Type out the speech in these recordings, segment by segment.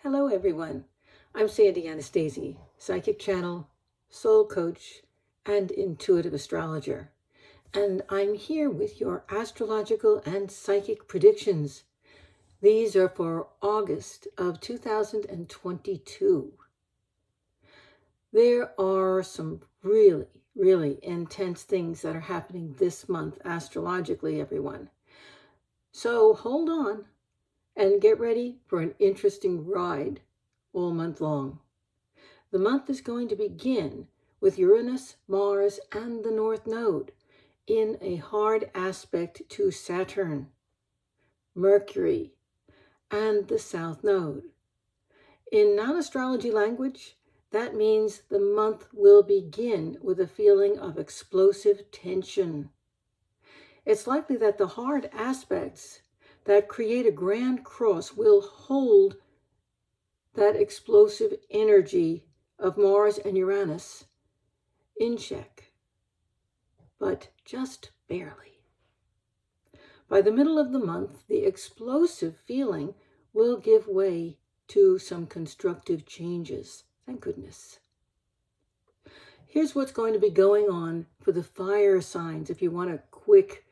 Hello everyone, I'm Sandy Anastasi, psychic channel, soul coach, and intuitive astrologer. And I'm here with your astrological and psychic predictions. These are for August of 2022. There are some really intense things that are happening this month astrologically, everyone. So hold on and get ready for an interesting ride all month long. The month is going to begin with Uranus, Mars, and the North Node in a hard aspect to Saturn, Mercury, and the South Node. In non-astrology language, that means the month will begin with a feeling of explosive tension. It's likely that the hard aspects that create a grand cross will hold that explosive energy of Mars and Uranus in check, but just barely. By the middle of the month, the explosive feeling will give way to some constructive changes. Thank goodness. Here's what's going to be going on for the fire signs, if you want a quick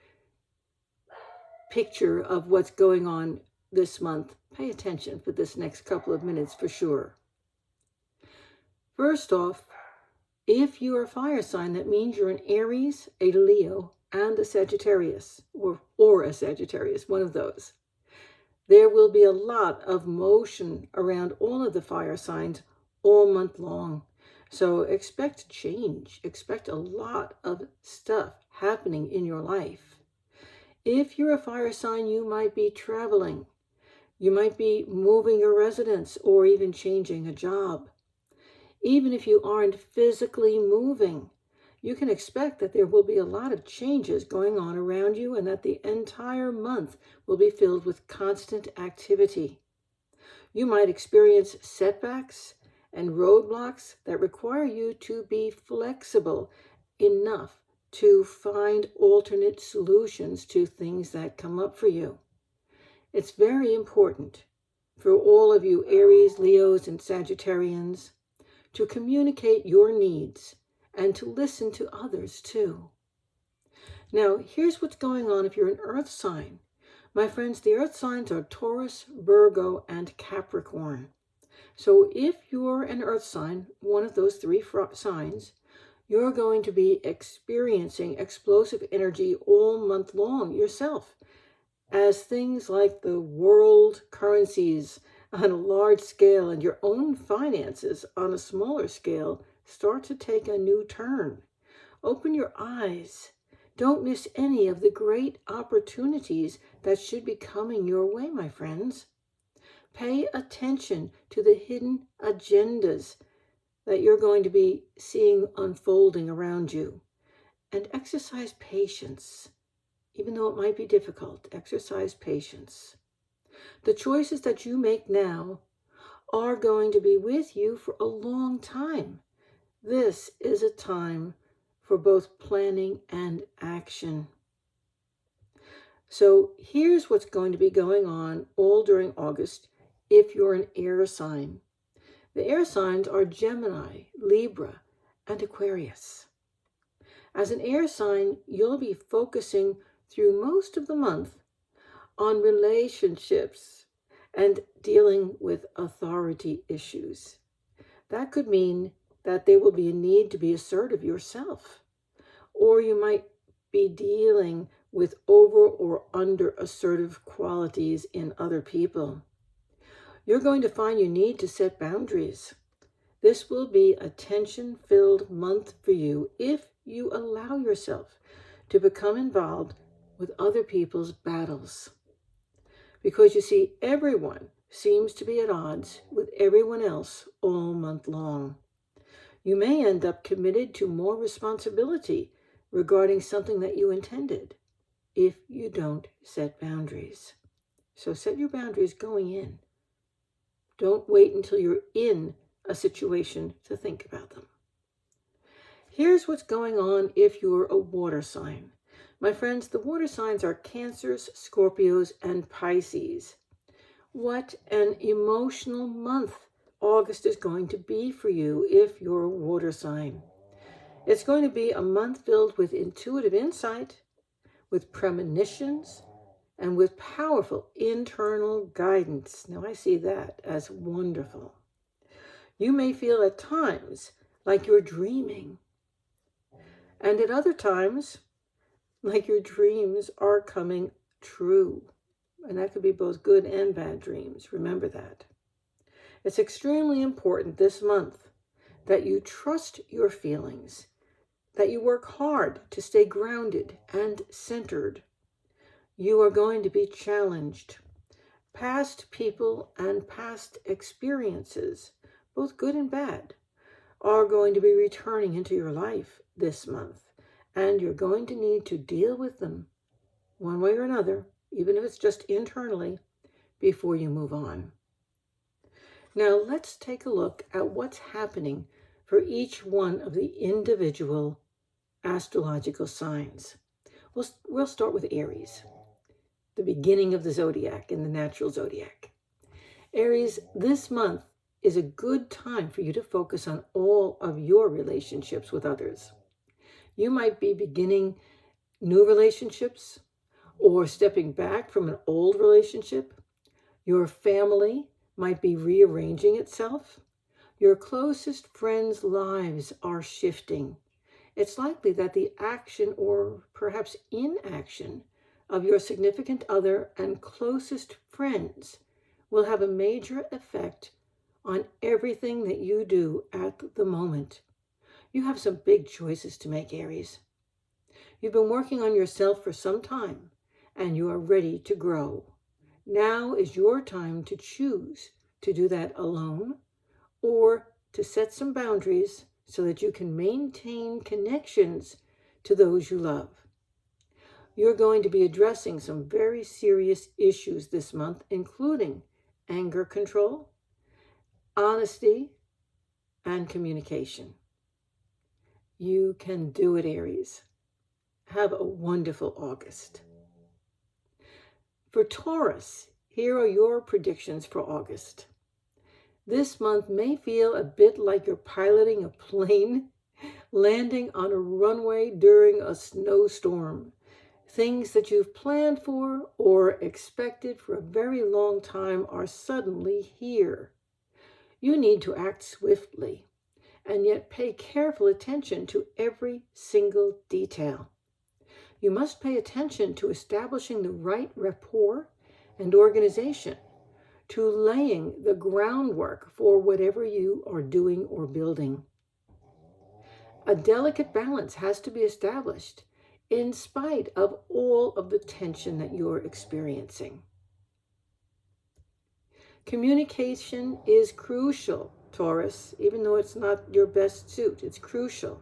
picture of what's going on this month. Pay attention for this next couple of minutes for sure. First off, if you're a fire sign, that means you're an Aries, a Leo, and a Sagittarius, or a Sagittarius, one of those. There will be a lot of motion around all of the fire signs all month long. So expect change, expect a lot of stuff happening in your life. If you're a fire sign, you might be traveling. You might be moving your residence or even changing a job. Even if you aren't physically moving, you can expect that there will be a lot of changes going on around you and that the entire month will be filled with constant activity. You might experience setbacks and roadblocks that require you to be flexible enough to find alternate solutions to things that come up for you. It's very important for all of you Aries, Leos, and Sagittarians to communicate your needs and to listen to others too. Now, here's what's going on if you're an earth sign. My friends, the earth signs are Taurus, Virgo, and Capricorn. So if you're an earth sign, one of those three signs, you're going to be experiencing explosive energy all month long yourself, as things like the world currencies on a large scale and your own finances on a smaller scale start to take a new turn. Open your eyes. Don't miss any of the great opportunities that should be coming your way, my friends. Pay attention to the hidden agendas that you're going to be seeing unfolding around you. And exercise patience. Even though it might be difficult, exercise patience. The choices that you make now are going to be with you for a long time. This is a time for both planning and action. So here's what's going to be going on all during August if you're an air sign. The air signs are Gemini, Libra, and Aquarius. As an air sign, you'll be focusing through most of the month on relationships and dealing with authority issues. That could mean that there will be a need to be assertive yourself, or you might be dealing with over or under assertive qualities in other people. You're going to find you need to set boundaries. This will be a tension-filled month for you if you allow yourself to become involved with other people's battles. Because you see, everyone seems to be at odds with everyone else all month long. You may end up committed to more responsibility regarding something that you intended if you don't set boundaries. So set your boundaries going in. Don't wait until you're in a situation to think about them. Here's what's going on if you're a water sign. My friends, the water signs are Cancers, Scorpios, and Pisces. what an emotional month August is going to be for you if you're a water sign. It's going to be a month filled with intuitive insight, with premonitions, and with powerful internal guidance. Now, I see that as wonderful. You may feel at times like you're dreaming, and at other times like your dreams are coming true. And that could be both good and bad dreams. Remember that. It's extremely important this month that you trust your feelings, that you work hard to stay grounded and centered. You are going to be challenged. Past people and past experiences, both good and bad, are going to be returning into your life this month, and you're going to need to deal with them one way or another, even if it's just internally, before you move on. Now, let's take a look at what's happening for each one of the individual astrological signs. We'll start with Aries, the beginning of the zodiac in the natural zodiac. Aries, this month is a good time for you to focus on all of your relationships with others. You might be beginning new relationships or stepping back from an old relationship. Your family might be rearranging itself. Your closest friends' lives are shifting. It's likely that the action or perhaps inaction of your significant other and closest friends will have a major effect on everything that you do at the moment. You have some big choices to make, Aries. You've been working on yourself for some time, and you are ready to grow. Now is your time to choose to do that alone or to set some boundaries so that you can maintain connections to those you love. You're going to be addressing some very serious issues this month, including anger control, honesty, and communication. You can do it, Aries. Have a wonderful August. For Taurus, here are your predictions for August. This month may feel a bit like you're piloting a plane landing on a runway during a snowstorm. Things that you've planned for or expected for a very long time are suddenly here. You need to act swiftly and yet pay careful attention to every single detail. You must pay attention to establishing the right rapport and organization, to laying the groundwork for whatever you are doing or building. A delicate balance has to be established in spite of all of the tension that you're experiencing. Communication is crucial, Taurus, even though it's not your best suit, it's crucial.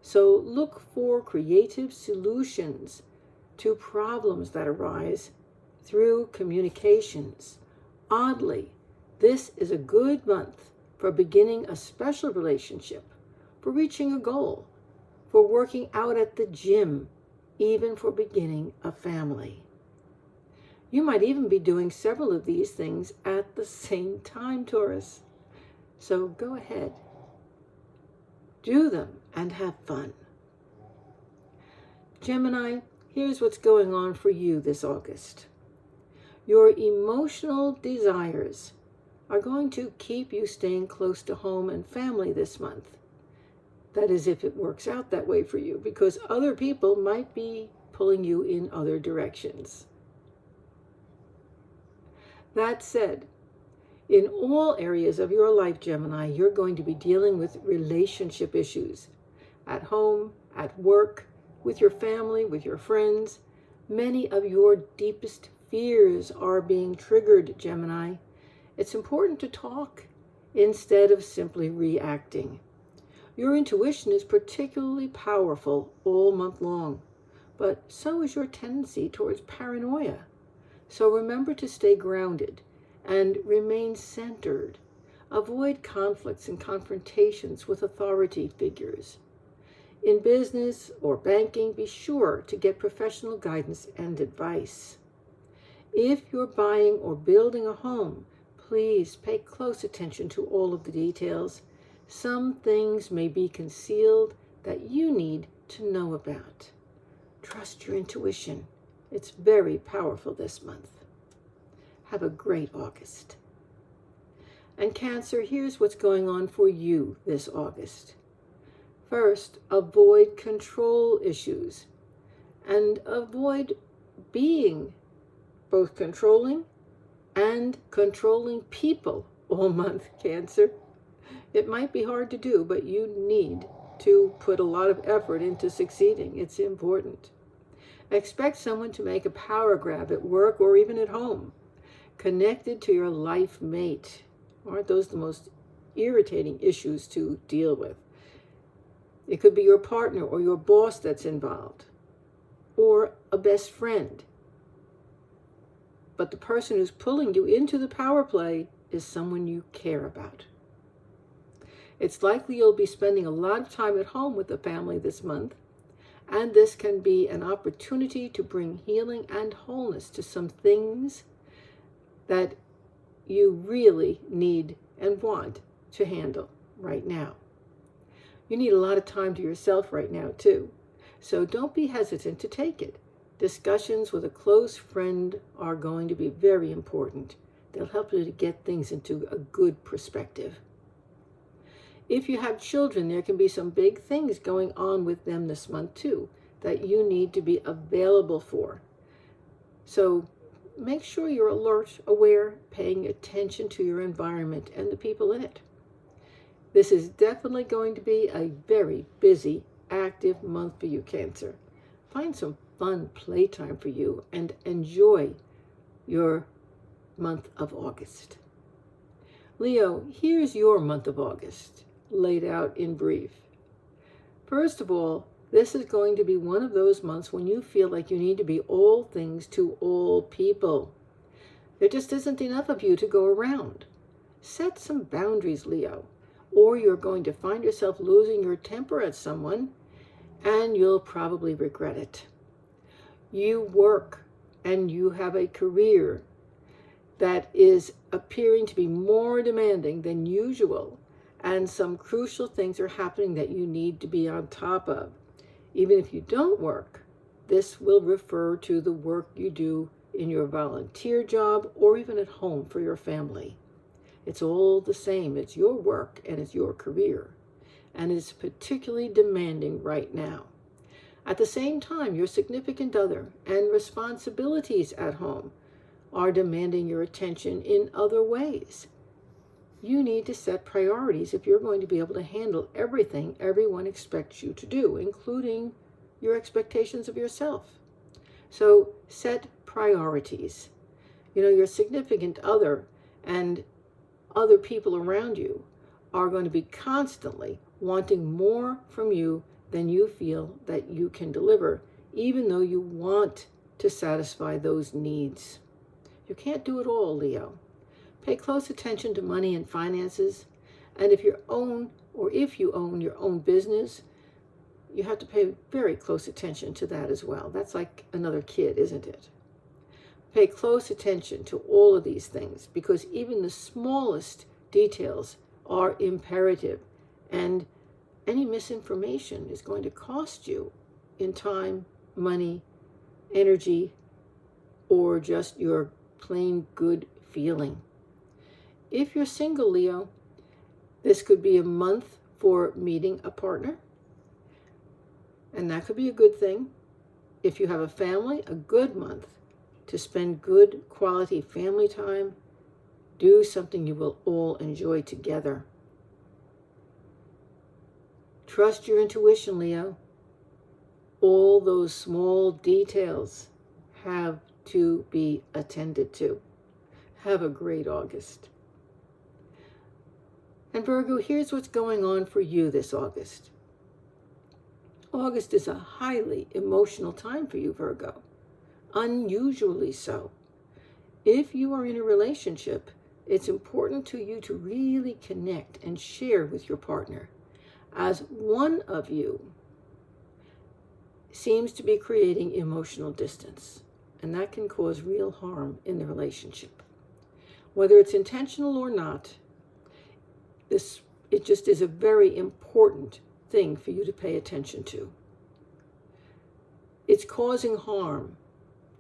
So look for creative solutions to problems that arise through communications. Oddly, this is a good month for beginning a special relationship, for reaching a goal, for working out at the gym, even for beginning a family. You might even be doing several of these things at the same time, Taurus. So go ahead. Do them and have fun. Gemini, here's what's going on for you this August. Your emotional desires are going to keep you staying close to home and family this month. That is, if it works out that way for you, because other people might be pulling you in other directions. That said, in all areas of your life, Gemini, you're going to be dealing with relationship issues. At home, at work, with your family, with your friends. Many of your deepest fears are being triggered, Gemini. It's important to talk instead of simply reacting. Your intuition is particularly powerful all month long, but so is your tendency towards paranoia. So remember to stay grounded and remain centered. Avoid conflicts and confrontations with authority figures. In business or banking, be sure to get professional guidance and advice. If you're buying or building a home, please pay close attention to all of the details. Some things may be concealed that you need to know about. Trust your intuition. It's very powerful this month. Have a great August. And Cancer, here's what's going on for you this August. First, avoid control issues and avoid being both controlling and controlling people all month, Cancer. It might be hard to do, but you need to put a lot of effort into succeeding. It's important. Expect someone to make a power grab at work or even at home, connected to your life mate. Aren't those the most irritating issues to deal with? It could be your partner or your boss that's involved, or a best friend. But the person who's pulling you into the power play is someone you care about. It's likely you'll be spending a lot of time at home with the family this month, and this can be an opportunity to bring healing and wholeness to some things that you really need and want to handle right now. You need a lot of time to yourself right now, too. So don't be hesitant to take it. Discussions with a close friend are going to be very important. They'll help you to get things into a good perspective. If you have children, there can be some big things going on with them this month, too, that you need to be available for. So make sure you're alert, aware, paying attention to your environment and the people in it. This is definitely going to be a very busy, active month for you, Cancer. Find some fun playtime for you and enjoy your month of August. Leo, here's your month of August, laid out in brief. First of all, this is going to be one of those months when you feel like you need to be all things to all people. There just isn't enough of you to go around. Set some boundaries, Leo, or you're going to find yourself losing your temper at someone, and you'll probably regret it. You work and you have a career that is appearing to be more demanding than usual, and some crucial things are happening that you need to be on top of. Even if you don't work, this will refer to the work you do in your volunteer job or even at home for your family. It's all the same. It's your work and it's your career, and it's particularly demanding right now. At the same time, your significant other and responsibilities at home are demanding your attention in other ways. You need to set priorities if you're going to be able to handle everything everyone expects you to do, including your expectations of yourself. So set priorities. Your significant other and other people around you are going to be constantly wanting more from you than you feel that you can deliver, even though you want to satisfy those needs. You can't do it all, Leo. Pay close attention to money and finances, and if you own your own business, you have to pay very close attention to that as well. That's like another kid, isn't it? Pay close attention to all of these things, because even the smallest details are imperative, and any misinformation is going to cost you in time, money, energy, or just your plain good feeling. If you're single, Leo, this could be a month for meeting a partner, and that could be a good thing. If you have a family, a good month to spend good quality family time. Do something you will all enjoy together. Trust your intuition, Leo. All those small details have to be attended to. Have a great August. And Virgo, here's what's going on for you this August. August is a highly emotional time for you, Virgo. Unusually so. If you are in a relationship, it's important to you to really connect and share with your partner, as one of you seems to be creating emotional distance. and that can cause real harm in the relationship. Whether it's intentional or not, it just is a very important thing for you to pay attention to. It's causing harm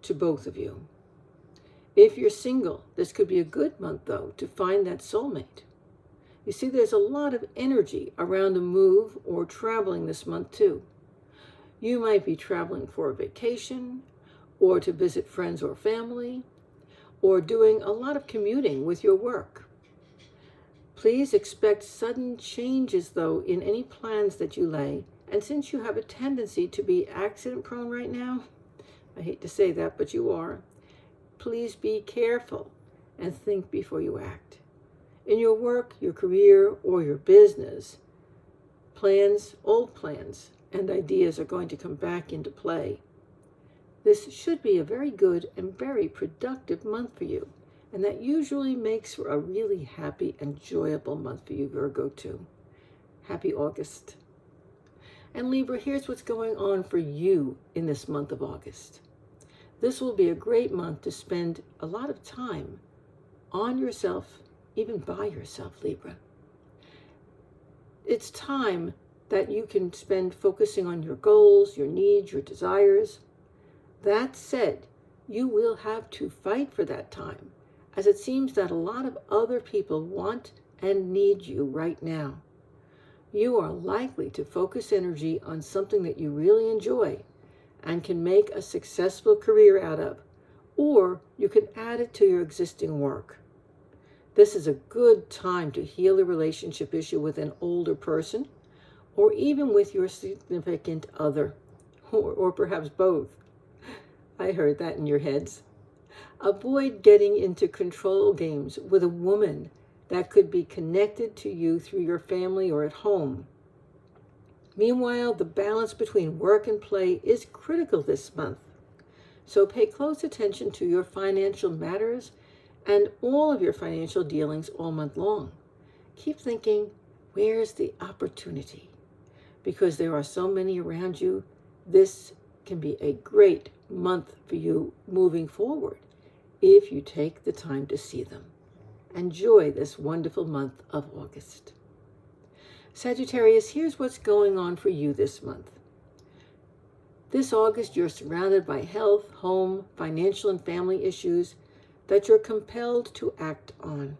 to both of you. If you're single, this could be a good month, though, to find that soulmate. You see, there's a lot of energy around a move or traveling this month, too. You might be traveling for a vacation, or to visit friends or family, or doing a lot of commuting with your work. Please expect sudden changes, though, in any plans that you lay. And since you have a tendency to be accident-prone right now, I hate to say that, but you are, please be careful and think before you act. In your work, your career, or your business, old plans and ideas are going to come back into play. This should be a very good and very productive month for you, and that usually makes for a really happy, enjoyable month for you, Virgo, too. Happy August. And Libra, here's what's going on for you in this month of August. This will be a great month to spend a lot of time on yourself, even by yourself, Libra. It's time that you can spend focusing on your goals, your needs, your desires. That said, you will have to fight for that time, as it seems that a lot of other people want and need you right now. You are likely to focus energy on something that you really enjoy and can make a successful career out of, or you can add it to your existing work. This is a good time to heal a relationship issue with an older person, or even with your significant other, or perhaps both. I heard that in your heads. Avoid getting into control games with a woman that could be connected to you through your family or at home. Meanwhile, the balance between work and play is critical this month. So pay close attention to your financial matters and all of your financial dealings all month long. Keep thinking, where's the opportunity? Because there are so many around you, this can be a great month for you moving forward if you take the time to see them. Enjoy this wonderful month of August. Sagittarius, here's what's going on for you this month. This August, you're surrounded by health, home, financial, and family issues that you're compelled to act on.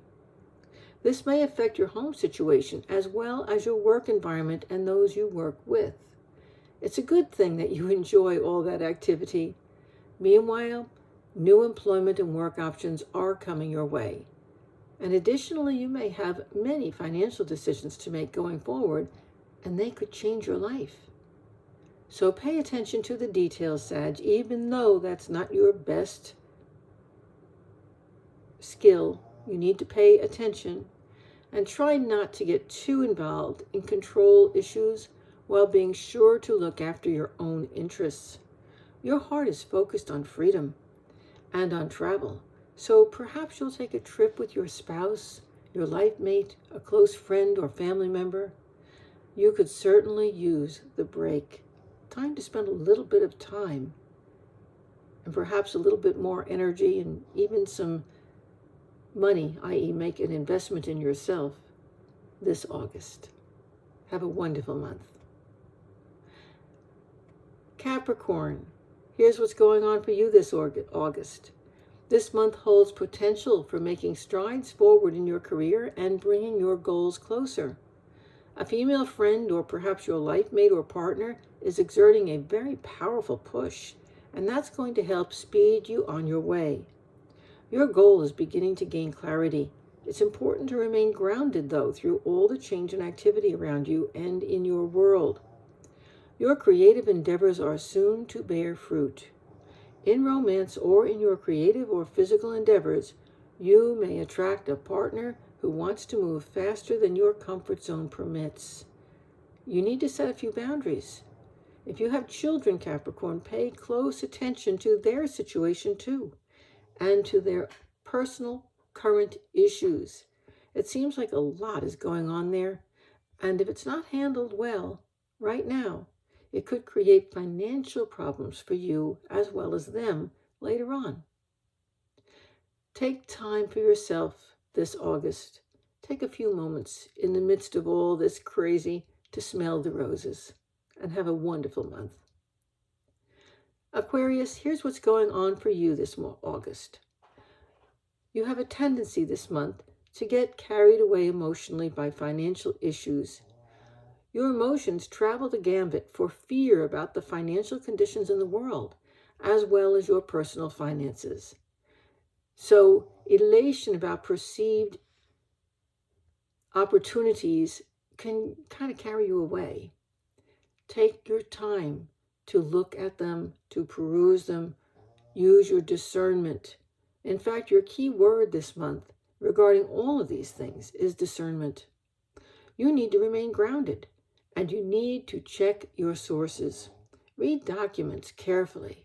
This may affect your home situation as well as your work environment and those you work with. It's a good thing that you enjoy all that activity. Meanwhile, new employment and work options are coming your way. And additionally, you may have many financial decisions to make going forward, and they could change your life. So pay attention to the details, Sag, even though that's not your best skill. You need to pay attention and try not to get too involved in control issues while being sure to look after your own interests. Your heart is focused on freedom and on travel, so perhaps you'll take a trip with your spouse, your life mate, a close friend or family member. You could certainly use the break. Time to spend a little bit of time and perhaps a little bit more energy and even some money, i.e. make an investment in yourself this August. Have a wonderful month. Capricorn, here's what's going on for you this August. This month holds potential for making strides forward in your career and bringing your goals closer. A female friend or perhaps your life mate or partner is exerting a very powerful push, and that's going to help speed you on your way. Your goal is beginning to gain clarity. It's important to remain grounded, though, through all the change and activity around you and in your world. Your creative endeavors are soon to bear fruit. In romance or in your creative or physical endeavors, you may attract a partner who wants to move faster than your comfort zone permits. You need to set a few boundaries. If you have children, Capricorn, pay close attention to their situation too, and to their personal current issues. It seems like a lot is going on there, and if it's not handled well right now, it could create financial problems for you as well as them later on. Take time for yourself this August. Take a few moments in the midst of all this crazy to smell the roses and have a wonderful month. Aquarius, here's what's going on for you this August. You have a tendency this month to get carried away emotionally by financial issues. Your emotions travel the gambit for fear about the financial conditions in the world, as well as your personal finances. So, elation about perceived opportunities can kind of carry you away. Take your time to look at them, to peruse them, use your discernment. In fact, your key word this month regarding all of these things is discernment. You need to remain grounded, and you need to check your sources. Read documents carefully.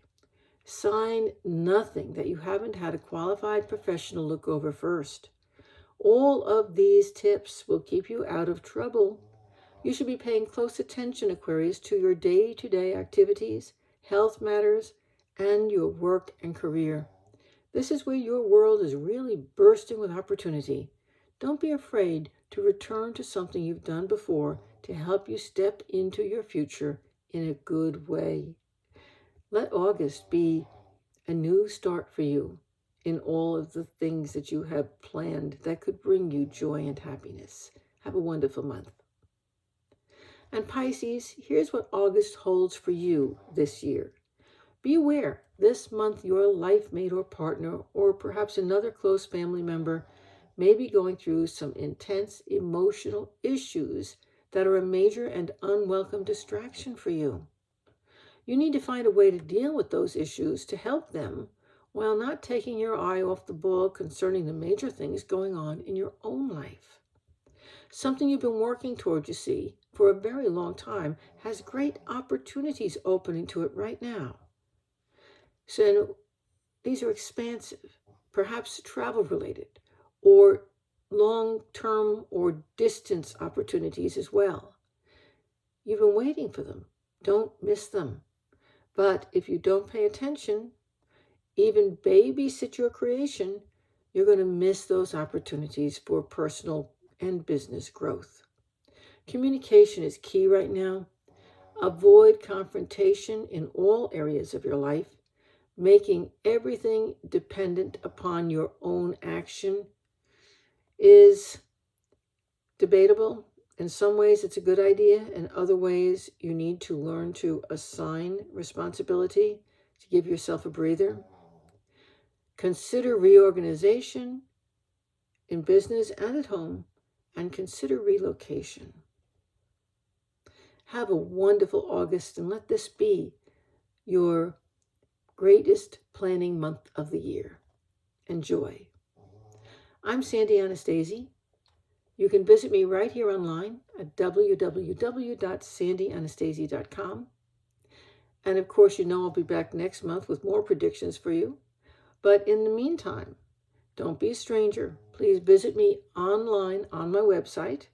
Sign nothing that you haven't had a qualified professional look over first. All of these tips will keep you out of trouble. You should be paying close attention, Aquarius, to your day-to-day activities, health matters, and your work and career. This is where your world is really bursting with opportunity. Don't be afraid to return to something you've done before to help you step into your future in a good way. Let August be a new start for you in all of the things that you have planned that could bring you joy and happiness. Have a wonderful month. And Pisces, here's what August holds for you this year. Be aware, this month your life mate or partner, or perhaps another close family member, may be going through some intense emotional issues that are a major and unwelcome distraction for you. You need to find a way to deal with those issues to help them while not taking your eye off the ball concerning the major things going on in your own life. Something you've been working toward, you see, for a very long time has great opportunities opening to it right now. So these are expansive, perhaps travel-related, or long-term or distance opportunities as well. You've been waiting for them. Don't miss them. But if you don't pay attention, even babysit your creation, you're going to miss those opportunities for personal and business growth. Communication is key right now. Avoid confrontation in all areas of your life. Making everything dependent upon your own action is debatable. In some ways, it's a good idea. In other ways, you need to learn to assign responsibility to give yourself a breather. Consider reorganization in business and at home, and consider relocation. Have a wonderful August, and let this be your greatest planning month of the year. Enjoy. I'm Sandy Anastasi. You can visit me right here online at www.sandyanastasi.com. And of course, you know I'll be back next month with more predictions for you. But in the meantime, don't be a stranger. Please visit me online on my website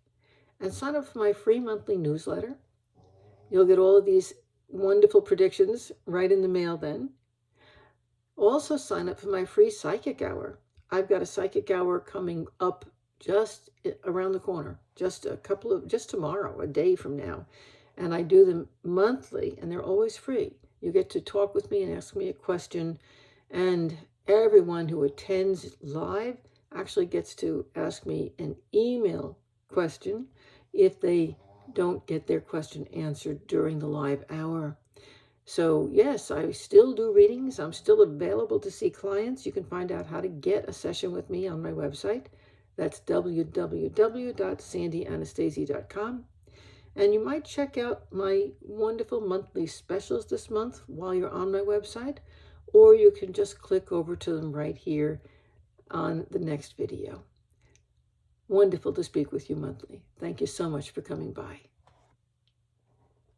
and sign up for my free monthly newsletter. You'll get all of these wonderful predictions right in the mail then. Also sign up for my free psychic hour. I've got a psychic hour coming up just around the corner, just tomorrow, a day from now. And I do them monthly, and they're always free. You get to talk with me and ask me a question, and everyone who attends live actually gets to ask me an email question if they don't get their question answered during the live hour. So yes, I still do readings. I'm still available to see clients. You can find out how to get a session with me on my website. That's www.sandyanastasi.com. And you might check out my wonderful monthly specials this month while you're on my website, or you can just click over to them right here on the next video. Wonderful to speak with you monthly. Thank you so much for coming by.